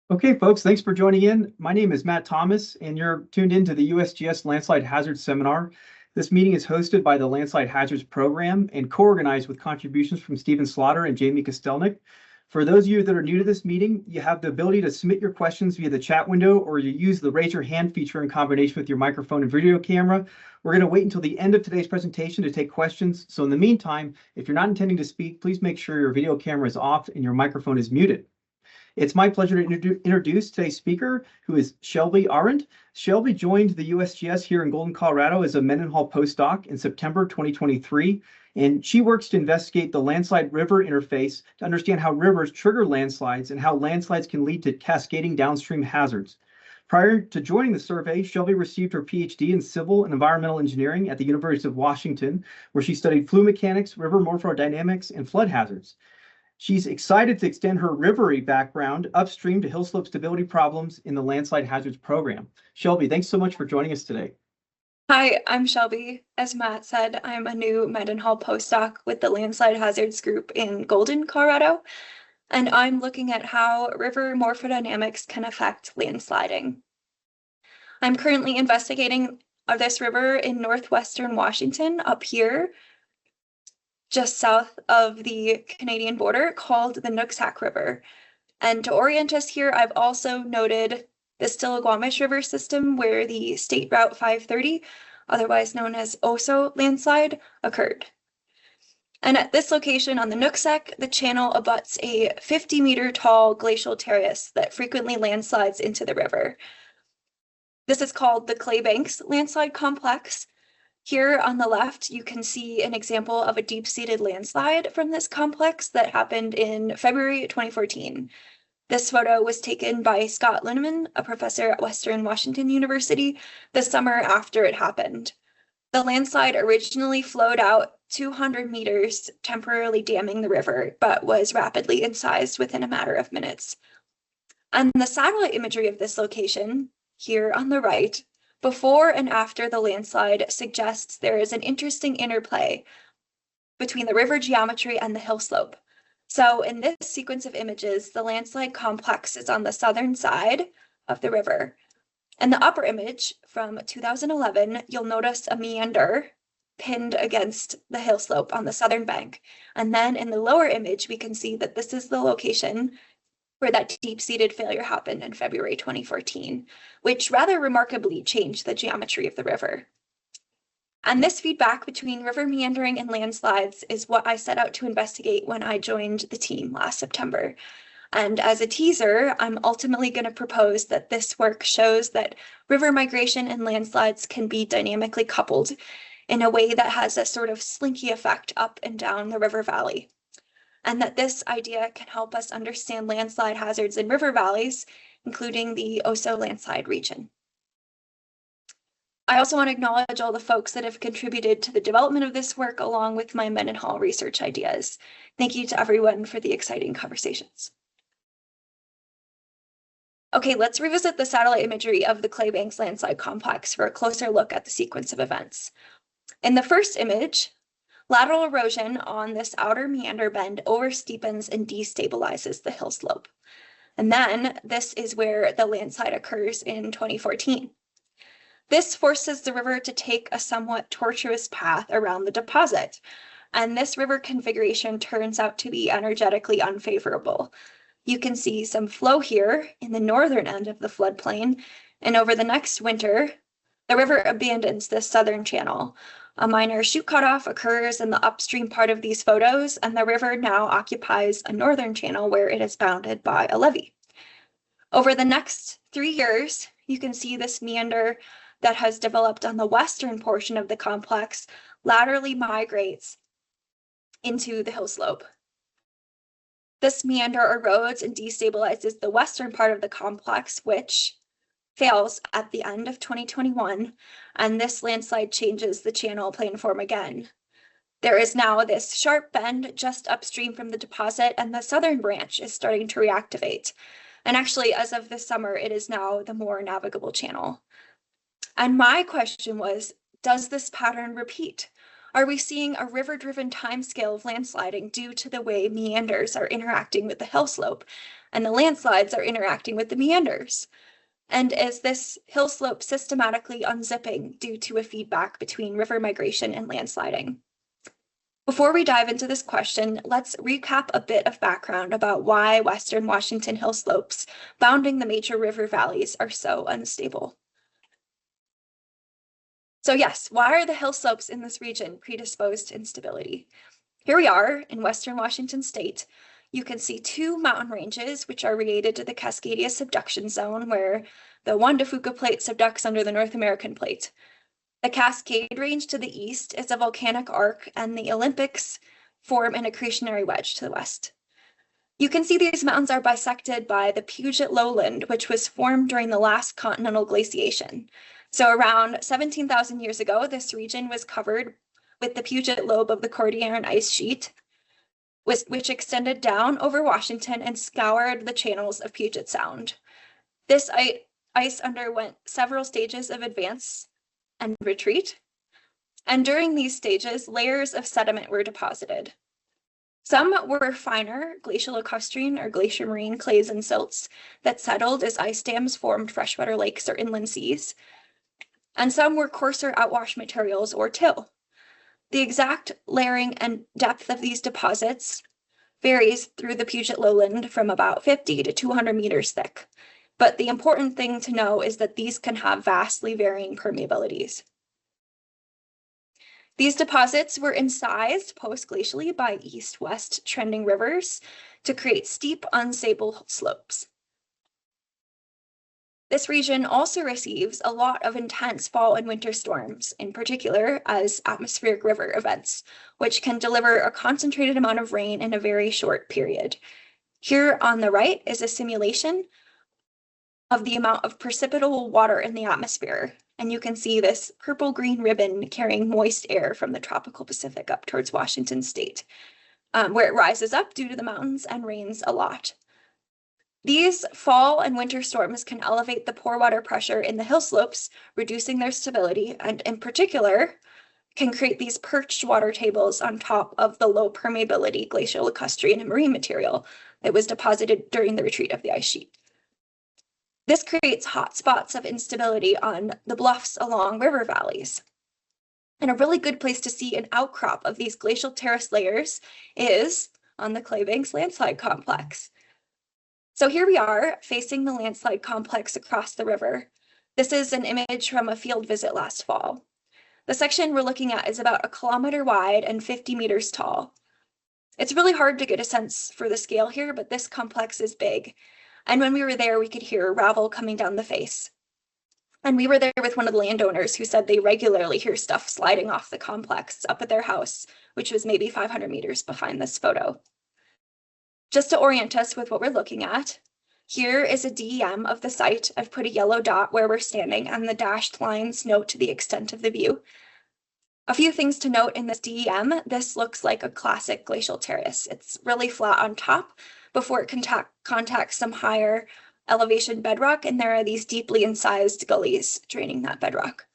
Okay, folks, thanks for joining in. My name is Matt Thomas, and you're tuned in to the USGS Landslide Hazards Seminar. This meeting is hosted by the Landslide Hazards Program and co-organized with contributions from Stephen Slaughter and Jamie Kostelnik. For those of you that are new to this meeting, you have the ability to submit your questions via the chat window, or you use the raise your hand feature in combination with your microphone and video camera. We're going to wait until the end of today's presentation to take questions. So in the meantime, if you're not intending to speak, please make sure your video camera is off and your microphone is muted. It's my pleasure to introduce today's speaker, who is Shelby Arendt. Shelby joined the USGS here in Golden, Colorado as a Mendenhall postdoc in September 2023, and she works to investigate the landslide river interface to understand how rivers trigger landslides and how landslides can lead to cascading downstream hazards. Prior to joining the survey, Shelby received her PhD in civil and environmental engineering at the University of Washington, where she studied fluid mechanics, river morphodynamics, and flood hazards. She's excited to extend her rivery background upstream to hillslope stability problems in the Landslide Hazards Program. Shelby, thanks so much for joining us today. Hi, I'm Shelby. As Matt said, I'm a new Mendenhall postdoc with the Landslide Hazards group in Golden, Colorado, and I'm looking at how river morphodynamics can affect landsliding. I'm currently investigating this river in northwestern Washington, up here, just south of the Canadian border, called the Nooksack River. And to orient us here, I've also noted the Stillaguamish River system where the State Route 530, otherwise known as Oso landslide, occurred. And at this location on the Nooksack, the channel abuts a 50-meter tall glacial terrace that frequently landslides into the river. This is called the Clay Banks Landslide Complex. Here on the left, you can see an example of a deep-seated landslide from this complex that happened in February 2014. This photo was taken by Scott Linneman, a professor at Western Washington University, the summer after it happened. The landslide originally flowed out 200 meters, temporarily damming the river, but was rapidly incised within a matter of minutes. And the satellite imagery of this location, here on the right, before and after the landslide, suggests there is an interesting interplay between the river geometry and the hill slope. So in this sequence of images, the landslide complex is on the southern side of the river. In the upper image from 2011, you'll notice a meander pinned against the hill slope on the southern bank. And then in the lower image, we can see that this is the location where that deep-seated failure happened in February 2014, which rather remarkably changed the geometry of the river. And this feedback between river meandering and landslides is what I set out to investigate when I joined the team last September. And as a teaser, I'm ultimately going to propose that this work shows that river migration and landslides can be dynamically coupled in a way that has a sort of slinky effect up and down the river valley. And that this idea can help us understand landslide hazards in river valleys, including the Oso landslide region. I also want to acknowledge all the folks that have contributed to the development of this work along with my Mendenhall research ideas. Thank you to everyone for the exciting conversations. Okay, let's revisit the satellite imagery of the Clay Banks landslide complex for a closer look at the sequence of events. In the first image, lateral erosion on this outer meander bend oversteepens and destabilizes the hill slope. And then this is where the landslide occurs in 2014. This forces the river to take a somewhat tortuous path around the deposit, and this river configuration turns out to be energetically unfavorable. You can see some flow here in the northern end of the floodplain, and over the next winter, the river abandons this southern channel. A minor chute cutoff occurs in the upstream part of these photos, and the river now occupies a northern channel where it is bounded by a levee. Over the next 3 years, you can see this meander that has developed on the western portion of the complex laterally migrates into the hill slope. This meander erodes and destabilizes the western part of the complex, which fails at the end of 2021, and this landslide changes the channel planform again. There is now this sharp bend just upstream from the deposit, and the southern branch is starting to reactivate. And actually, as of this summer, it is now the more navigable channel. And my question was, does this pattern repeat? Are we seeing a river-driven timescale of landsliding due to the way meanders are interacting with the hill slope, and the landslides are interacting with the meanders? And is this hill slope systematically unzipping due to a feedback between river migration and landsliding? Before we dive into this question, let's recap a bit of background about why Western Washington hill slopes bounding the major river valleys are so unstable. So yes, why are the hill slopes in this region predisposed to instability? Here we are in Western Washington state. You can see two mountain ranges, which are related to the Cascadia subduction zone, where the Juan de Fuca plate subducts under the North American plate. The Cascade Range to the east is a volcanic arc, and the Olympics form an accretionary wedge to the west. You can see these mountains are bisected by the Puget Lowland, which was formed during the last continental glaciation. So around 17,000 years ago, this region was covered with the Puget Lobe of the Cordilleran ice sheet, which extended down over Washington and scoured the channels of Puget Sound. This ice underwent several stages of advance and retreat, and during these stages, layers of sediment were deposited. Some were finer glacial equestrian or glacier marine clays and silts that settled as ice dams formed freshwater lakes or inland seas, and some were coarser outwash materials or till. The exact layering and depth of these deposits varies through the Puget Lowland from about 50 to 200 meters thick. But the important thing to know is that these can have vastly varying permeabilities. These deposits were incised post-glacially by east-west trending rivers to create steep, unstable slopes. This region also receives a lot of intense fall and winter storms, in particular as atmospheric river events, which can deliver a concentrated amount of rain in a very short period. Here on the right is a simulation of the amount of precipitable water in the atmosphere. And you can see this purple-green ribbon carrying moist air from the tropical Pacific up towards Washington state, where it rises up due to the mountains and rains a lot. These fall and winter storms can elevate the pore water pressure in the hill slopes, reducing their stability, and in particular, can create these perched water tables on top of the low permeability glacial equestrian and marine material that was deposited during the retreat of the ice sheet. This creates hot spots of instability on the bluffs along river valleys. And a really good place to see an outcrop of these glacial terrace layers is on the Claybanks landslide complex. So here we are facing the landslide complex across the river. This is an image from a field visit last fall. The section we're looking at is about 1 kilometer wide and 50 meters tall. It's really hard to get a sense for the scale here, but this complex is big. And when we were there, we could hear gravel coming down the face. And we were there with one of the landowners who said they regularly hear stuff sliding off the complex up at their house, which was maybe 500 meters behind this photo. Just to orient us with what we're looking at, here is a DEM of the site. I've put a yellow dot where we're standing, and the dashed lines note the extent of the view. A few things to note in this DEM. This looks like a classic glacial terrace. It's really flat on top before it contacts some higher elevation bedrock, and there are these deeply incised gullies draining that bedrock.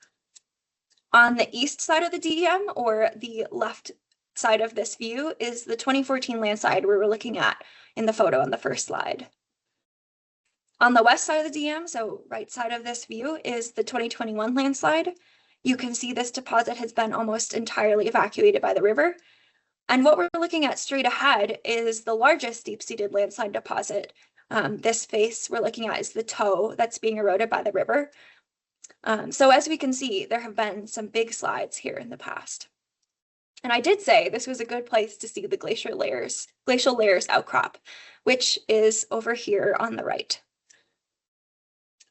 On the east side of the DEM, or the left side of this view, is the 2014 landslide we were looking at in the photo on the first slide. On the west side of the DEM, so right side of this view, is the 2021 landslide. You can see this deposit has been almost entirely evacuated by the river. And what we're looking at straight ahead is the largest deep-seated landslide deposit. This face we're looking at is the toe that's being eroded by the river. So as we can see, there have been some big slides here in the past. And I did say this was a good place to see the glacial layers outcrop, which is over here on the right.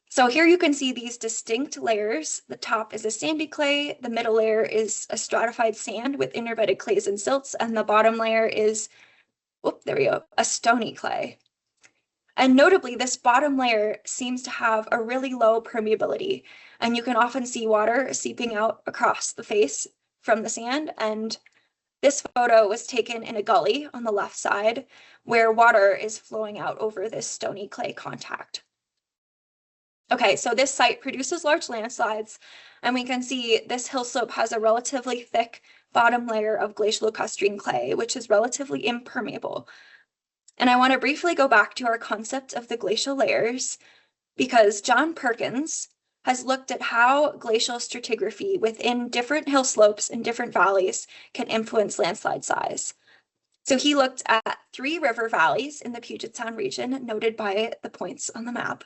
So here you can see these distinct layers. The top is a sandy clay, the middle layer is a stratified sand with interbedded clays and silts, and the bottom layer is, there we go, a stony clay. And notably, this bottom layer seems to have a really low permeability, and you can often see water seeping out across the face from the sand. And this photo was taken in a gully on the left side where water is flowing out over this stony clay contact. Okay, so this site produces large landslides, and we can see this hill slope has a relatively thick bottom layer of glacial lacustrine clay, which is relatively impermeable. And I want to briefly go back to our concept of the glacial layers, because John Perkins has looked at how glacial stratigraphy within different hill slopes and different valleys can influence landslide size. So he looked at 3 river valleys in the Puget Sound region, noted by the points on the map.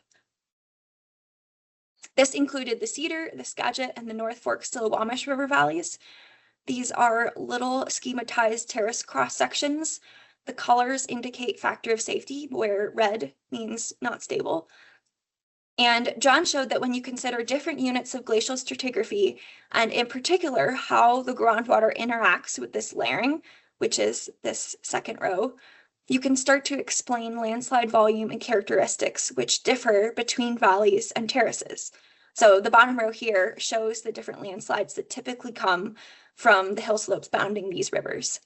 This included the Cedar, the Skagit, and the North Fork Stillaguamish River valleys. These are little schematized terrace cross sections. The colors indicate factor of safety, where red means not stable. And John showed that when you consider different units of glacial stratigraphy, and in particular how the groundwater interacts with this layering, which is this second row, you can start to explain landslide volume and characteristics which differ between valleys and terraces. So the bottom row here shows the different landslides that typically come from the hill slopes bounding these rivers.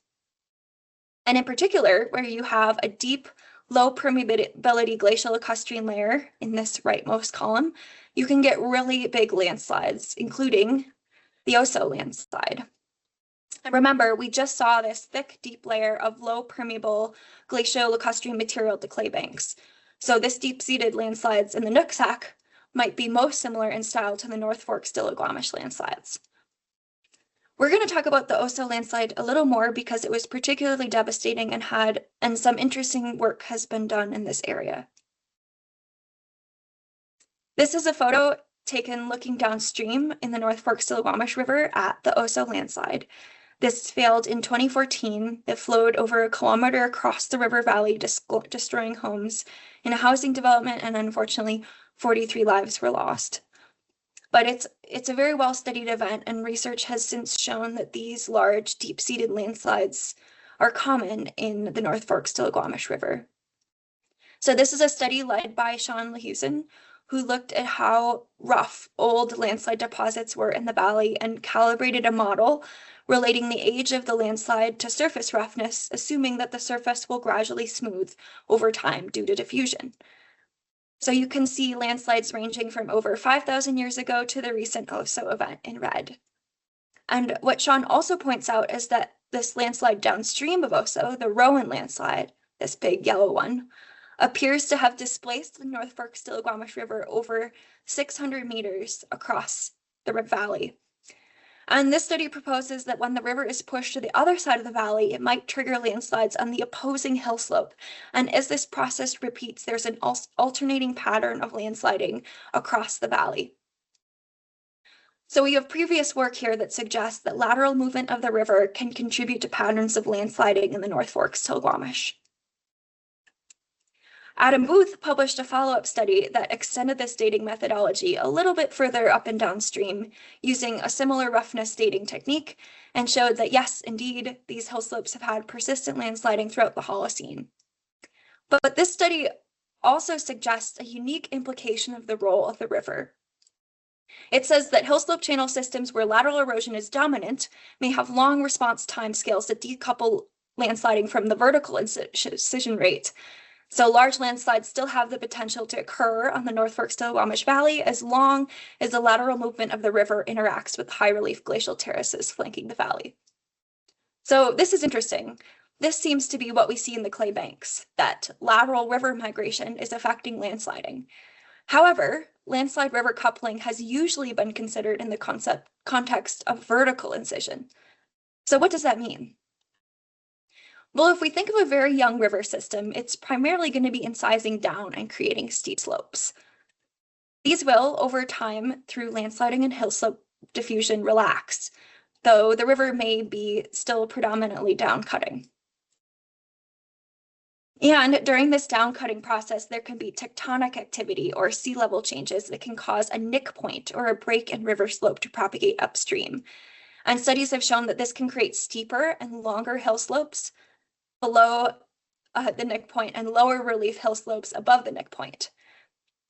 And in particular, where you have a deep, low permeability glacial lacustrine layer in this rightmost column, you can get really big landslides, including the Oso landslide. And remember, we just saw this thick, deep layer of low permeable glacial lacustrine material to clay banks. So this deep-seated landslides in the Nooksack might be most similar in style to the North Fork Stillaguamish landslides. We're going to talk about the Oso landslide a little more because it was particularly devastating and some interesting work has been done in this area. This is a photo taken looking downstream in the North Fork Stillaguamish River at the Oso landslide. This failed in 2014. It flowed over 1 kilometer across the river valley, destroying homes in a housing development, and unfortunately, 43 lives were lost. But it's a very well-studied event, and research has since shown that these large, deep-seated landslides are common in the North Fork Stillaguamish River. So this is a study led by Sean Lehusen, who looked at how rough old landslide deposits were in the valley and calibrated a model relating the age of the landslide to surface roughness, assuming that the surface will gradually smooth over time due to diffusion. So you can see landslides ranging from over 5,000 years ago to the recent Oso event in red. And what Sean also points out is that this landslide downstream of Oso, the Rowan landslide, this big yellow one, appears to have displaced the North Fork Stillaguamish River over 600 meters across the valley. And this study proposes that when the river is pushed to the other side of the valley, it might trigger landslides on the opposing hill slope. And as this process repeats, there's an alternating pattern of landsliding across the valley. So we have previous work here that suggests that lateral movement of the river can contribute to patterns of landsliding in the North Fork Stillaguamish. Adam Booth published a follow-up study that extended this dating methodology a little bit further up and downstream using a similar roughness dating technique, and showed that yes, indeed, these hill slopes have had persistent landsliding throughout the Holocene. But this study also suggests a unique implication of the role of the river. It says that hill slope channel systems where lateral erosion is dominant may have long response timescales that decouple landsliding from the vertical incision rate. So large landslides still have the potential to occur on the North Fork Stillaguamish Valley as long as the lateral movement of the river interacts with high relief glacial terraces flanking the valley. So this is interesting. This seems to be what we see in the clay banks, that lateral river migration is affecting landsliding. However, landslide river coupling has usually been considered in the context of vertical incision. So what does that mean? Well, if we think of a very young river system, it's primarily going to be incising down and creating steep slopes. These will, over time, through landsliding and hill slope diffusion, relax, though the river may be still predominantly downcutting. And during this downcutting process, there can be tectonic activity or sea level changes that can cause a nick point or a break in river slope to propagate upstream. And studies have shown that this can create steeper and longer hill slopes below the nick point and lower relief hill slopes above the nick point.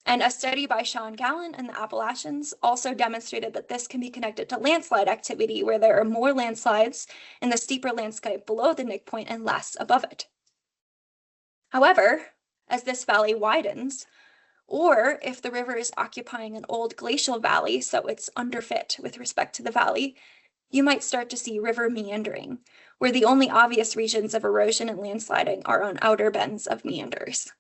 And a study by Sean Gallen and the Appalachians also demonstrated that this can be connected to landslide activity, where there are more landslides in the steeper landscape below the nick point and less above it. However, as this valley widens, or if the river is occupying an old glacial valley, so it's underfit with respect to the valley, you might start to see river meandering, where the only obvious regions of erosion and landsliding are on outer bends of meanders.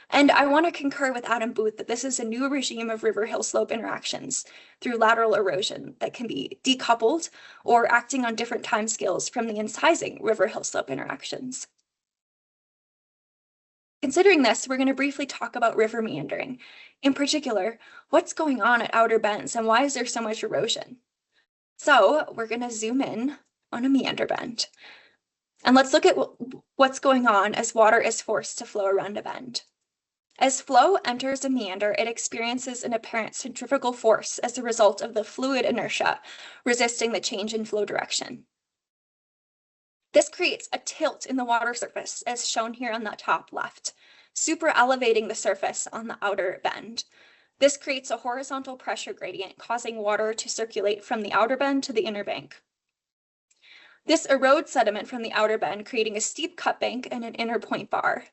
And I want to concur with Adam Booth that this is a new regime of river-hillslope interactions through lateral erosion that can be decoupled or acting on different timescales from the incising river-hillslope interactions. Considering this, we're going to briefly talk about river meandering. In particular, what's going on at outer bends and why is there so much erosion? So we're going to zoom in on a meander bend. And let's look at what's going on as water is forced to flow around a bend. As flow enters a meander, it experiences an apparent centrifugal force as a result of the fluid inertia resisting the change in flow direction. This creates a tilt in the water surface, as shown here on the top left, super elevating the surface on the outer bend. This creates a horizontal pressure gradient, causing water to circulate from the outer bend to the inner bank. This erodes sediment from the outer bend, creating a steep cut bank and an inner point bar.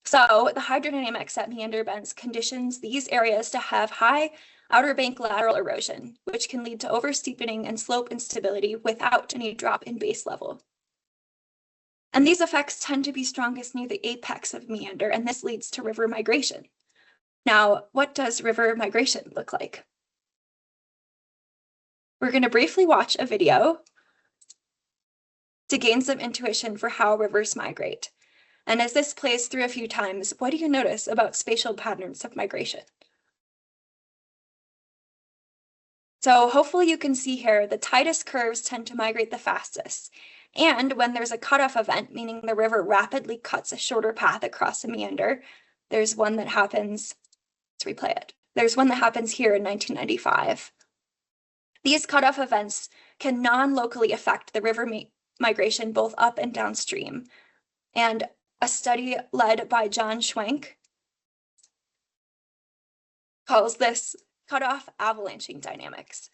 So the hydrodynamics at meander bends conditions these areas to have high outer bank lateral erosion, which can lead to oversteepening and slope instability without any drop in base level. And these effects tend to be strongest near the apex of meander, and this leads to river migration. Now, what does river migration look like? We're going to briefly watch a video to gain some intuition for how rivers migrate. And as this plays through a few times, what do you notice about spatial patterns of migration? So hopefully you can see here the tightest curves tend to migrate the fastest. And when there's a cutoff event, meaning the river rapidly cuts a shorter path across a meander, there's one that happens, let's replay it. There's one that happens here in 1995. These cutoff events can non-locally affect the river migration both up and downstream. And a study led by John Schwenk calls this cutoff avalanching dynamics.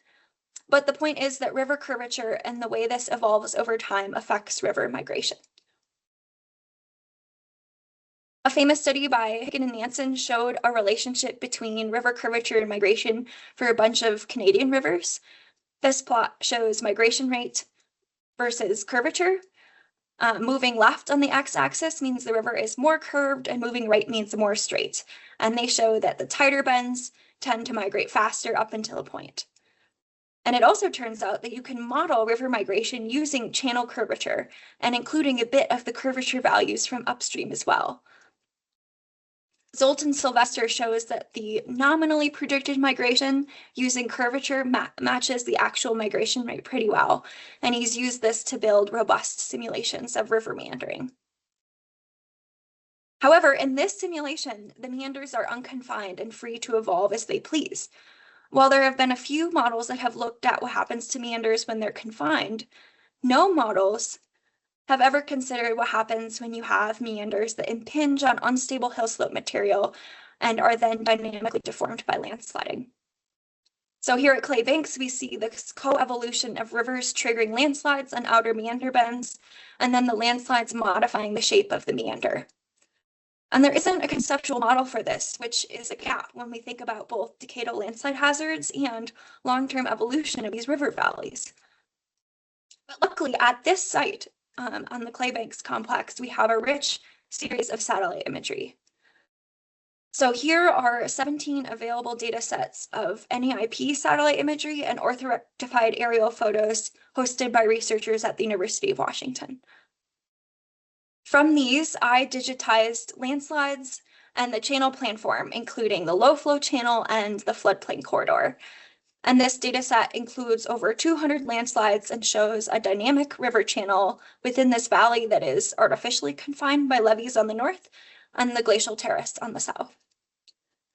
But the point is that river curvature and the way this evolves over time affects river migration. A famous study by Hicken and Nansen showed a relationship between river curvature and migration for a bunch of Canadian rivers. This plot shows migration rate versus curvature. Moving left on the x-axis means the river is more curved, and moving right means more straight. And they show that the tighter bends tend to migrate faster up until a point. And it also turns out that you can model river migration using channel curvature and including a bit of the curvature values from upstream as well. Zoltan Sylvester shows that the nominally predicted migration using curvature matches the actual migration rate pretty well, and he's used this to build robust simulations of river meandering. However, in this simulation, the meanders are unconfined and free to evolve as they please. While there have been a few models that have looked at what happens to meanders when they're confined, no models have ever considered what happens when you have meanders that impinge on unstable hillslope material and are then dynamically deformed by landsliding. So here at Clay Banks, we see this co-evolution of rivers triggering landslides on outer meander bends, and then the landslides modifying the shape of the meander. And there isn't a conceptual model for this, which is a gap when we think about both decadal landslide hazards and long-term evolution of these river valleys. But luckily, at this site, on the Clay Banks complex, we have a rich series of satellite imagery. So here are 17 available data sets of NEIP satellite imagery and orthorectified aerial photos hosted by researchers at the University of Washington. From these, I digitized landslides and the channel planform, including the low flow channel and the floodplain corridor. And this data set includes over 200 landslides and shows a dynamic river channel within this valley that is artificially confined by levees on the north and the glacial terrace on the south.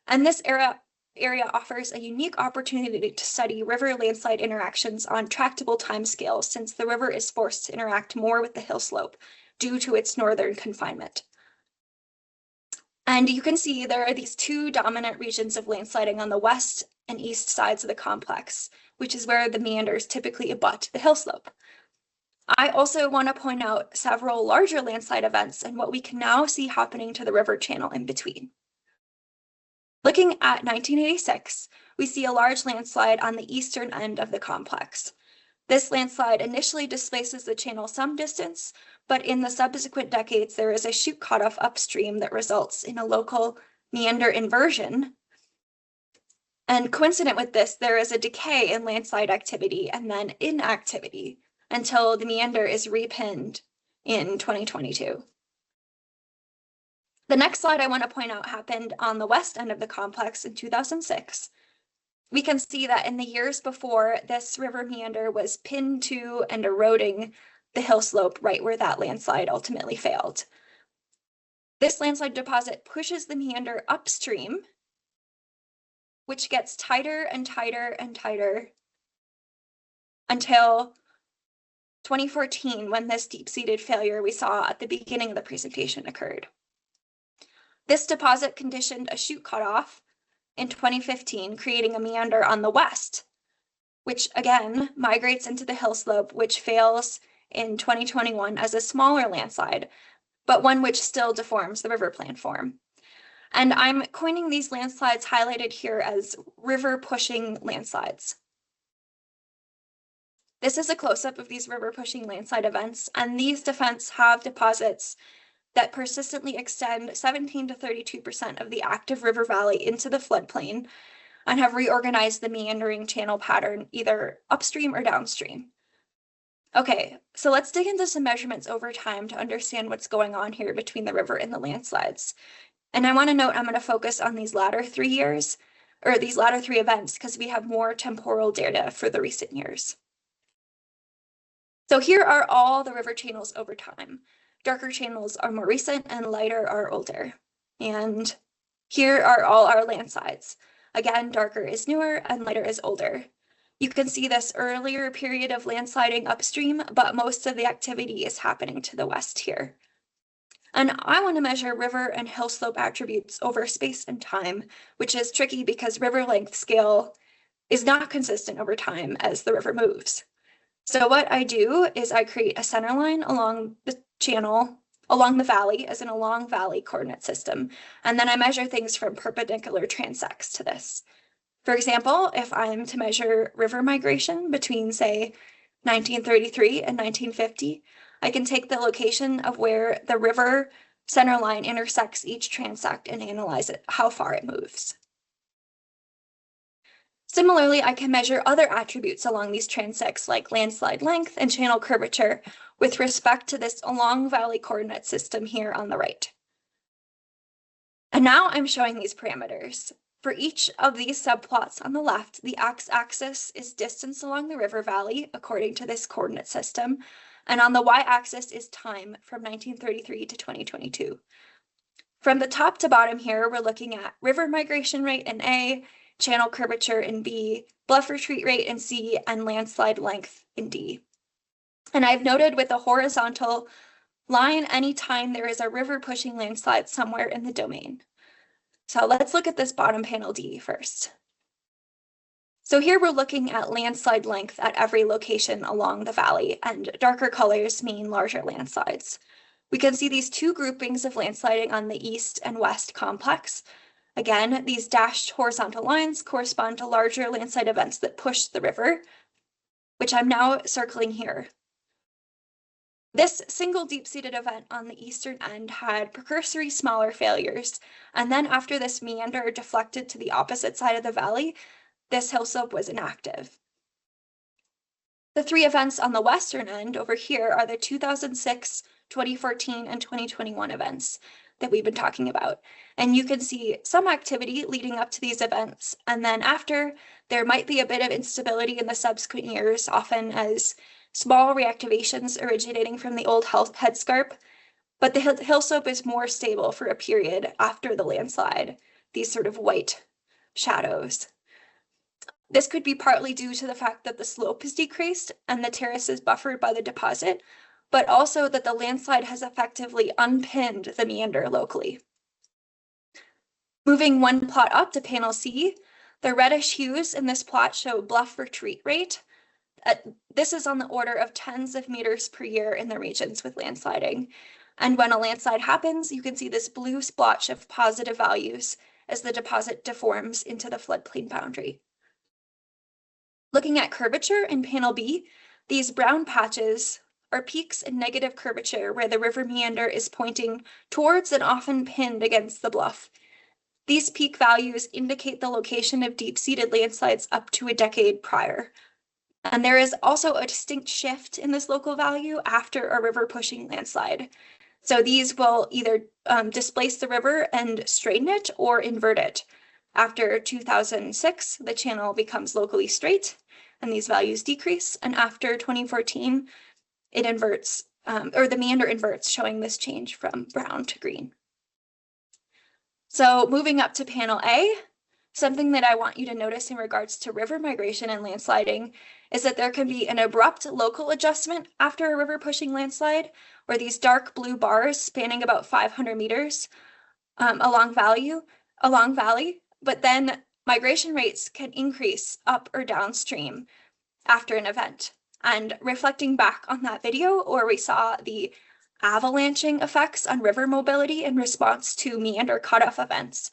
And this area offers a unique opportunity to study river landslide interactions on tractable timescales, since the river is forced to interact more with the hill slope due to its northern confinement. And you can see there are these two dominant regions of landsliding on the west and east sides of the complex, which is where the meanders typically abut the hill slope. I also want to point out several larger landslide events and what we can now see happening to the river channel in between. Looking at 1986, we see a large landslide on the eastern end of the complex. This landslide initially displaces the channel some distance, but in the subsequent decades, there is a chute cutoff upstream that results in a local meander inversion. And coincident with this, there is a decay in landslide activity and then inactivity until the meander is repinned in 2022. The next slide I want to point out happened on the west end of the complex in 2006. We can see that in the years before, this river meander was pinned to and eroding the hill slope right where that landslide ultimately failed. This landslide deposit pushes the meander upstream, which gets tighter and tighter and tighter until 2014, when this deep-seated failure we saw at the beginning of the presentation occurred. This deposit conditioned a chute cutoff in 2015, creating a meander on the west, which again migrates into the hill slope, which fails in 2021 as a smaller landslide, but one which still deforms the river planform. And I'm coining these landslides highlighted here as river-pushing landslides. This is a close-up of these river-pushing landslide events, and these events have deposits that persistently extend 17 to 32% of the active river valley into the floodplain and have reorganized the meandering channel pattern either upstream or downstream. Okay, so let's dig into some measurements over time to understand what's going on here between the river and the landslides. And I want to note I'm going to focus on these latter 3 years, or these latter 3 events, because we have more temporal data for the recent years. So here are all the river channels over time. Darker channels are more recent and lighter are older. And here are all our landslides. Again, darker is newer and lighter is older. You can see this earlier period of landsliding upstream, but most of the activity is happening to the west here. And I want to measure river and hill slope attributes over space and time, which is tricky because river length scale is not consistent over time as the river moves. So what I do is I create a center line along the channel, along the valley as an along valley coordinate system. And then I measure things from perpendicular transects to this. For example, if I'm to measure river migration between, say, 1933 and 1950, I can take the location of where the river center line intersects each transect and analyze it, how far it moves. Similarly, I can measure other attributes along these transects like landslide length and channel curvature with respect to this along valley coordinate system here on the right. And now I'm showing these parameters. For each of these subplots on the left, the x-axis is distance along the river valley according to this coordinate system, and on the y-axis is time from 1933 to 2022. From the top to bottom here, we're looking at river migration rate in A, channel curvature in B, bluff retreat rate in C, and landslide length in D. And I've noted with a horizontal line anytime there is a river pushing landslide somewhere in the domain. So let's look at this bottom panel D first. So here we're looking at landslide length at every location along the valley, and darker colors mean larger landslides. We can see these 2 groupings of landsliding on the east and west complex. Again, these dashed horizontal lines correspond to larger landslide events that push the river, which I'm now circling here. This single deep-seated event on the eastern end had precursory smaller failures, and then after this meander deflected to the opposite side of the valley, this hillslope was inactive. The 3 events on the western end over here are the 2006, 2014, and 2021 events that we've been talking about. And you can see some activity leading up to these events, and then after, there might be a bit of instability in the subsequent years, often as small reactivations originating from the old headscarp, but the hillslope is more stable for a period after the landslide, these sort of white shadows. This could be partly due to the fact that the slope is decreased and the terrace is buffered by the deposit, but also that the landslide has effectively unpinned the meander locally. Moving one plot up to panel C, the reddish hues in this plot show bluff retreat rate. This is on the order of tens of meters per year in the regions with landsliding. And when a landslide happens, you can see this blue splotch of positive values as the deposit deforms into the floodplain boundary. Looking at curvature in panel B, these brown patches are peaks in negative curvature where the river meander is pointing towards and often pinned against the bluff. These peak values indicate the location of deep-seated landslides up to a decade prior. And there is also a distinct shift in this local value after a river pushing landslide. So these will either displace the river and straighten it or invert it. After 2006, the channel becomes locally straight and these values decrease. And after 2014, it inverts, or the meander inverts, showing this change from brown to green. So moving up to panel A, something that I want you to notice in regards to river migration and landsliding is that there can be an abrupt local adjustment after a river pushing landslide, where these dark blue bars spanning about 500 meters along valley, but then migration rates can increase up or downstream after an event. And reflecting back on that video where we saw the avalanching effects on river mobility in response to meander cutoff events,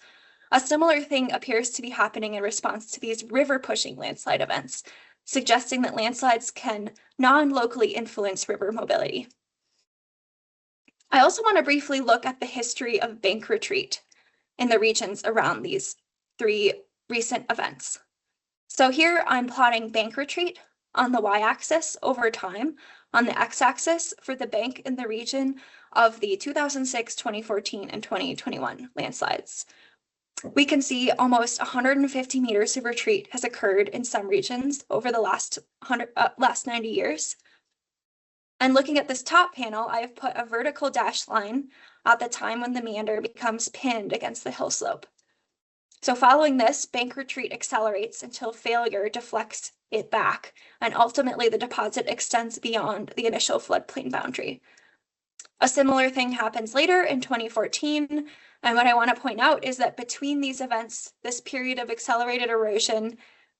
a similar thing appears to be happening in response to these river pushing landslide events, suggesting that landslides can non-locally influence river mobility. I also want to briefly look at the history of bank retreat in the regions around these three recent events. So here I'm plotting bank retreat on the y-axis over time, on the x-axis for the bank in the region of the 2006, 2014, and 2021 landslides. We can see almost 150 meters of retreat has occurred in some regions over the last 90 years. And looking at this top panel, I have put a vertical dashed line at the time when the meander becomes pinned against the hill slope. So following this, bank retreat accelerates until failure deflects it back, and ultimately the deposit extends beyond the initial floodplain boundary. A similar thing happens later in 2014, and what I want to point out is that between these events, this period of accelerated erosion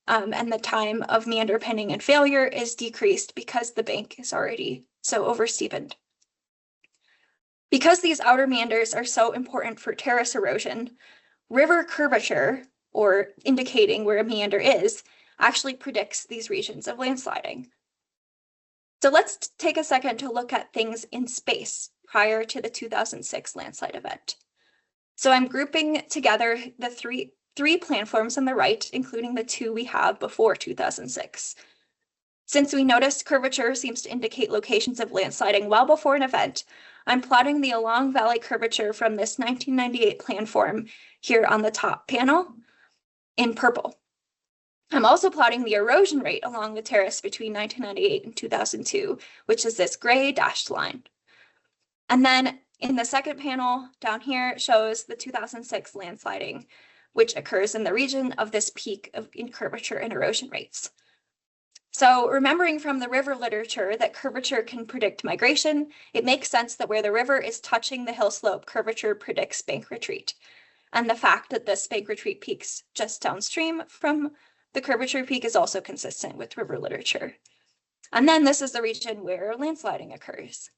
and the time of meander pinning and failure is decreased because the bank is already so oversteepened. Because these outer meanders are so important for terrace erosion, river curvature, or indicating where a meander is, actually predicts these regions of landsliding. So let's take a second to look at things in space prior to the 2006 landslide event. So I'm grouping together the three planforms on the right, including the two we have before 2006. Since we noticed curvature seems to indicate locations of landsliding well before an event, I'm plotting the along valley curvature from this 1998 planform here on the top panel in purple. I'm also plotting the erosion rate along the terrace between 1998 and 2002, which is this gray dashed line. And then in the second panel down here shows the 2006 landsliding, which occurs in the region of this peak in curvature and erosion rates. So remembering from the river literature that curvature can predict migration, it makes sense that where the river is touching the hill slope, curvature predicts bank retreat. And the fact that this bank retreat peaks just downstream from the curvature peak is also consistent with river literature. And then this is the region where landsliding occurs.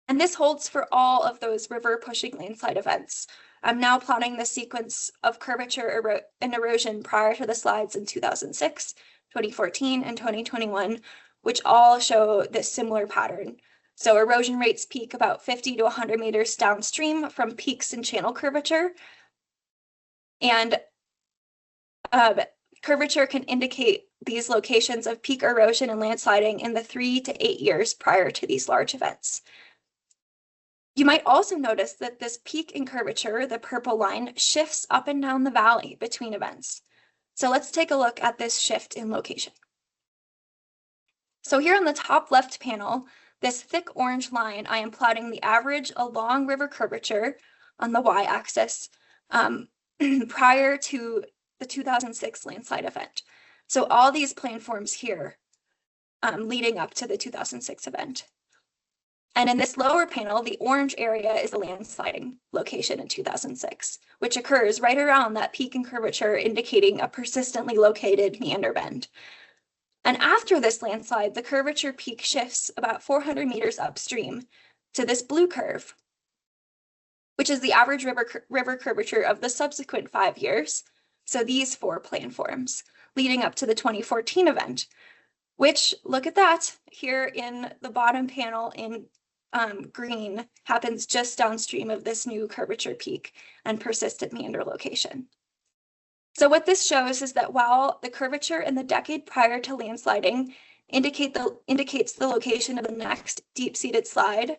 And this holds for all of those river pushing landslide events. I'm now plotting the sequence of curvature and erosion prior to the slides in 2006, 2014, and 2021, which all show this similar pattern. So erosion rates peak about 50 to 100 meters downstream from peaks in channel curvature. And curvature can indicate these locations of peak erosion and landsliding in the 3 to 8 years prior to these large events. You might also notice that this peak in curvature, the purple line, shifts up and down the valley between events. So let's take a look at this shift in location. So here on the top left panel, this thick orange line, I am plotting the average along river curvature on the y-axis prior to the 2006 landslide event. So all these planforms here leading up to the 2006 event. And in this lower panel, the orange area is the landsliding location in 2006, which occurs right around that peak in curvature, indicating a persistently located meander bend. And after this landslide, the curvature peak shifts about 400 meters upstream to this blue curve. which is the average river curvature of the subsequent 5 years. So these 4 planforms leading up to the 2014 event, which, look at that, here in the bottom panel in green, happens just downstream of this new curvature peak and persistent meander location. So what this shows is that while the curvature in the decade prior to landsliding indicates the location of the next deep-seated slide,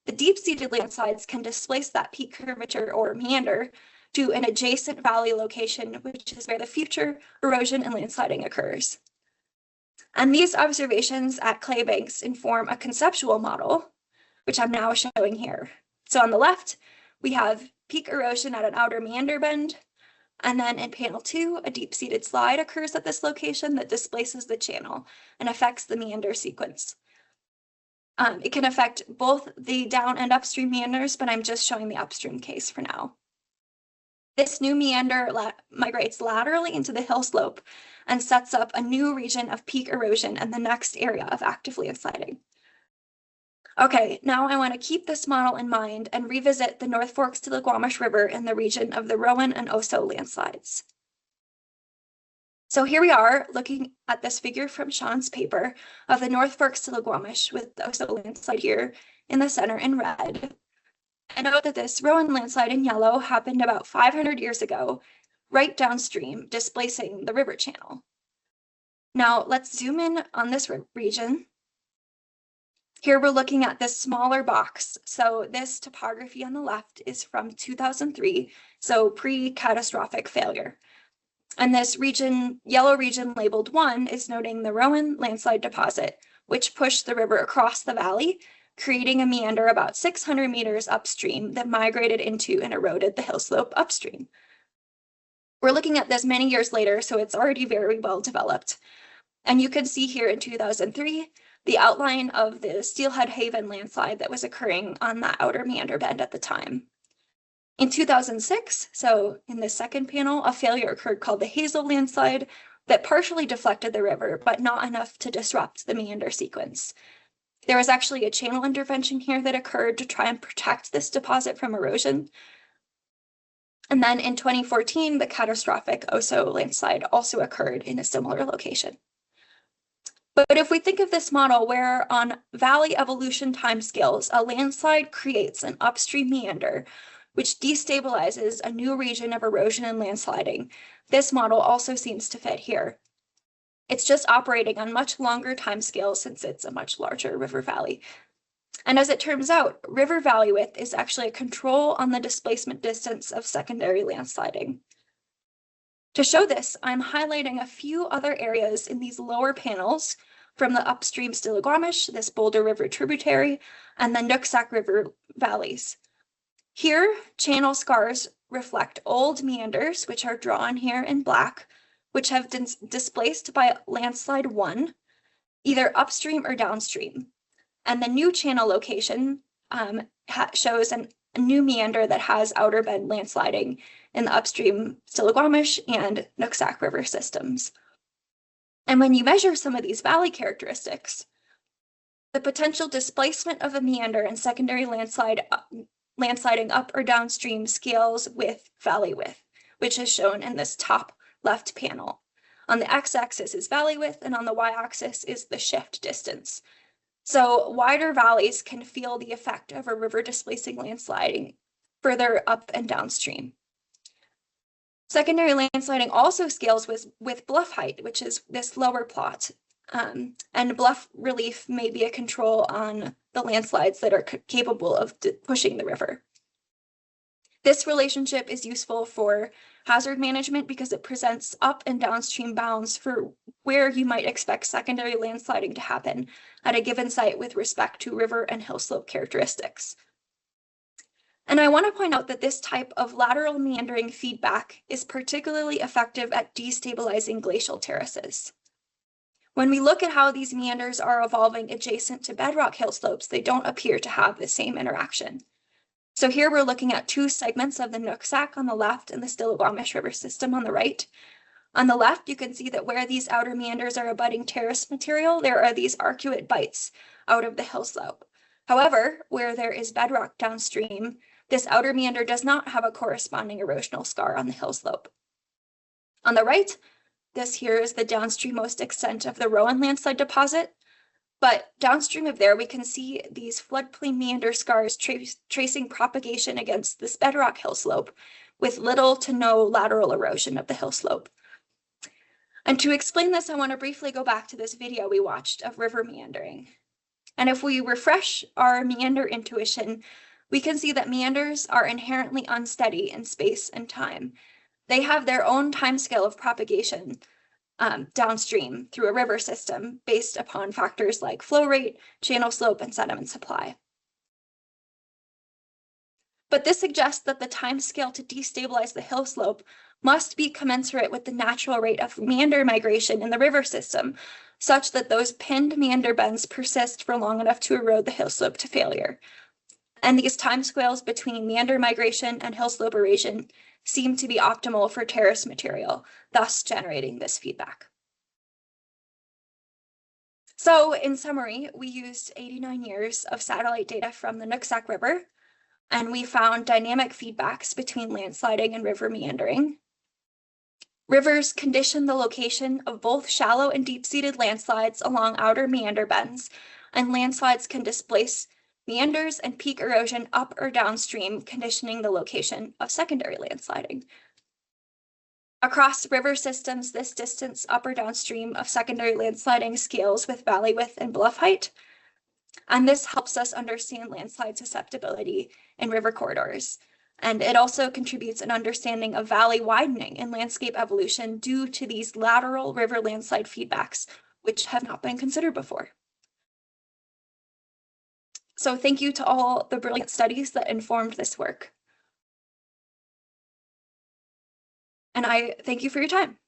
the deep-seated landslides can displace that peak curvature or meander to an adjacent valley location, which is where the future erosion and landsliding occurs. And these observations at clay banks inform a conceptual model, which I'm now showing here. So on the left, we have peak erosion at an outer meander bend. And then in panel 2, a deep-seated slide occurs at this location that displaces the channel and affects the meander sequence. It can affect both the down and upstream meanders, but I'm just showing the upstream case for now. This new meander migrates laterally into the hill slope and sets up a new region of peak erosion and the next area of active landsliding. Okay, now I want to keep this model in mind and revisit the North Forks to the Squamish River in the region of the Rowan and Oso landslides. So here we are looking at this figure from Sean's paper of the North Forks to the Squamish with the Oso landslide here in the center in red. And note that this Rowan landslide in yellow happened about 500 years ago, right downstream, displacing the river channel. Now let's zoom in on this region. Here we're looking at this smaller box. So this topography on the left is from 2003, so pre-catastrophic failure. And this region, yellow region labeled 1, is noting the Rowan landslide deposit, which pushed the river across the valley, creating a meander about 600 meters upstream that migrated into and eroded the hill slope upstream. We're looking at this many years later, so it's already very well developed. And you can see here in 2003, the outline of the Steelhead Haven landslide that was occurring on that outer meander bend at the time. In 2006, so in the second panel, a failure occurred called the Hazel landslide that partially deflected the river, but not enough to disrupt the meander sequence. There was actually a channel intervention here that occurred to try and protect this deposit from erosion. And then in 2014, the catastrophic Oso landslide also occurred in a similar location. But if we think of this model where on valley evolution timescales, a landslide creates an upstream meander, which destabilizes a new region of erosion and landsliding, this model also seems to fit here. It's just operating on much longer timescales since it's a much larger river valley. And as it turns out, river valley width is actually a control on the displacement distance of secondary landsliding. To show this, I'm highlighting a few other areas in these lower panels from the upstream Stillaguamish, this Boulder River tributary, and the Nooksack River valleys. Here, channel scars reflect old meanders, which are drawn here in black, which have been displaced by landslide 1, either upstream or downstream. And the new channel location shows a new meander that has outer bend landsliding in the upstream Stillaguamish and Nooksack River systems. And when you measure some of these valley characteristics, the potential displacement of a meander and secondary landsliding up or downstream scales with valley width, which is shown in this top left panel. On the x-axis is valley width, and on the y-axis is the shift distance. So wider valleys can feel the effect of a river displacing landsliding further up and downstream. Secondary landsliding also scales with bluff height, which is this lower plot. And bluff relief may be a control on the landslides that are capable of pushing the river. This relationship is useful for hazard management because it presents up and downstream bounds for where you might expect secondary landsliding to happen at a given site with respect to river and hill slope characteristics. And I want to point out that this type of lateral meandering feedback is particularly effective at destabilizing glacial terraces. When we look at how these meanders are evolving adjacent to bedrock hill slopes, they don't appear to have the same interaction. So here we're looking at two segments of the Nooksack on the left and the Stillaguamish River system on the right. On the left, you can see that where these outer meanders are abutting terrace material, there are these arcuate bites out of the hill slope. However, where there is bedrock downstream, this outer meander does not have a corresponding erosional scar on the hill slope. On the right, this here is the downstreammost extent of the Rowan landslide deposit, but downstream of there, we can see these floodplain meander scars tracing propagation against this bedrock hill slope with little to no lateral erosion of the hill slope. And to explain this, I want to briefly go back to this video we watched of river meandering. And if we refresh our meander intuition, we can see that meanders are inherently unsteady in space and time. They have their own timescale of propagation downstream through a river system based upon factors like flow rate, channel slope, and sediment supply. But this suggests that the timescale to destabilize the hill slope must be commensurate with the natural rate of meander migration in the river system, such that those pinned meander bends persist for long enough to erode the hill slope to failure. And these timescales between meander migration and hill slope erosion seem to be optimal for terrace material, thus generating this feedback. So in summary, we used 89 years of satellite data from the Nooksack River, and we found dynamic feedbacks between landsliding and river meandering. Rivers condition the location of both shallow and deep-seated landslides along outer meander bends, and landslides can displace meanders and peak erosion up or downstream, conditioning the location of secondary landsliding. Across river systems, this distance up or downstream of secondary landsliding scales with valley width and bluff height, and this helps us understand landslide susceptibility in river corridors. And it also contributes an understanding of valley widening and landscape evolution due to these lateral river landslide feedbacks, which have not been considered before. So thank you to all the brilliant studies that informed this work. And I thank you for your time.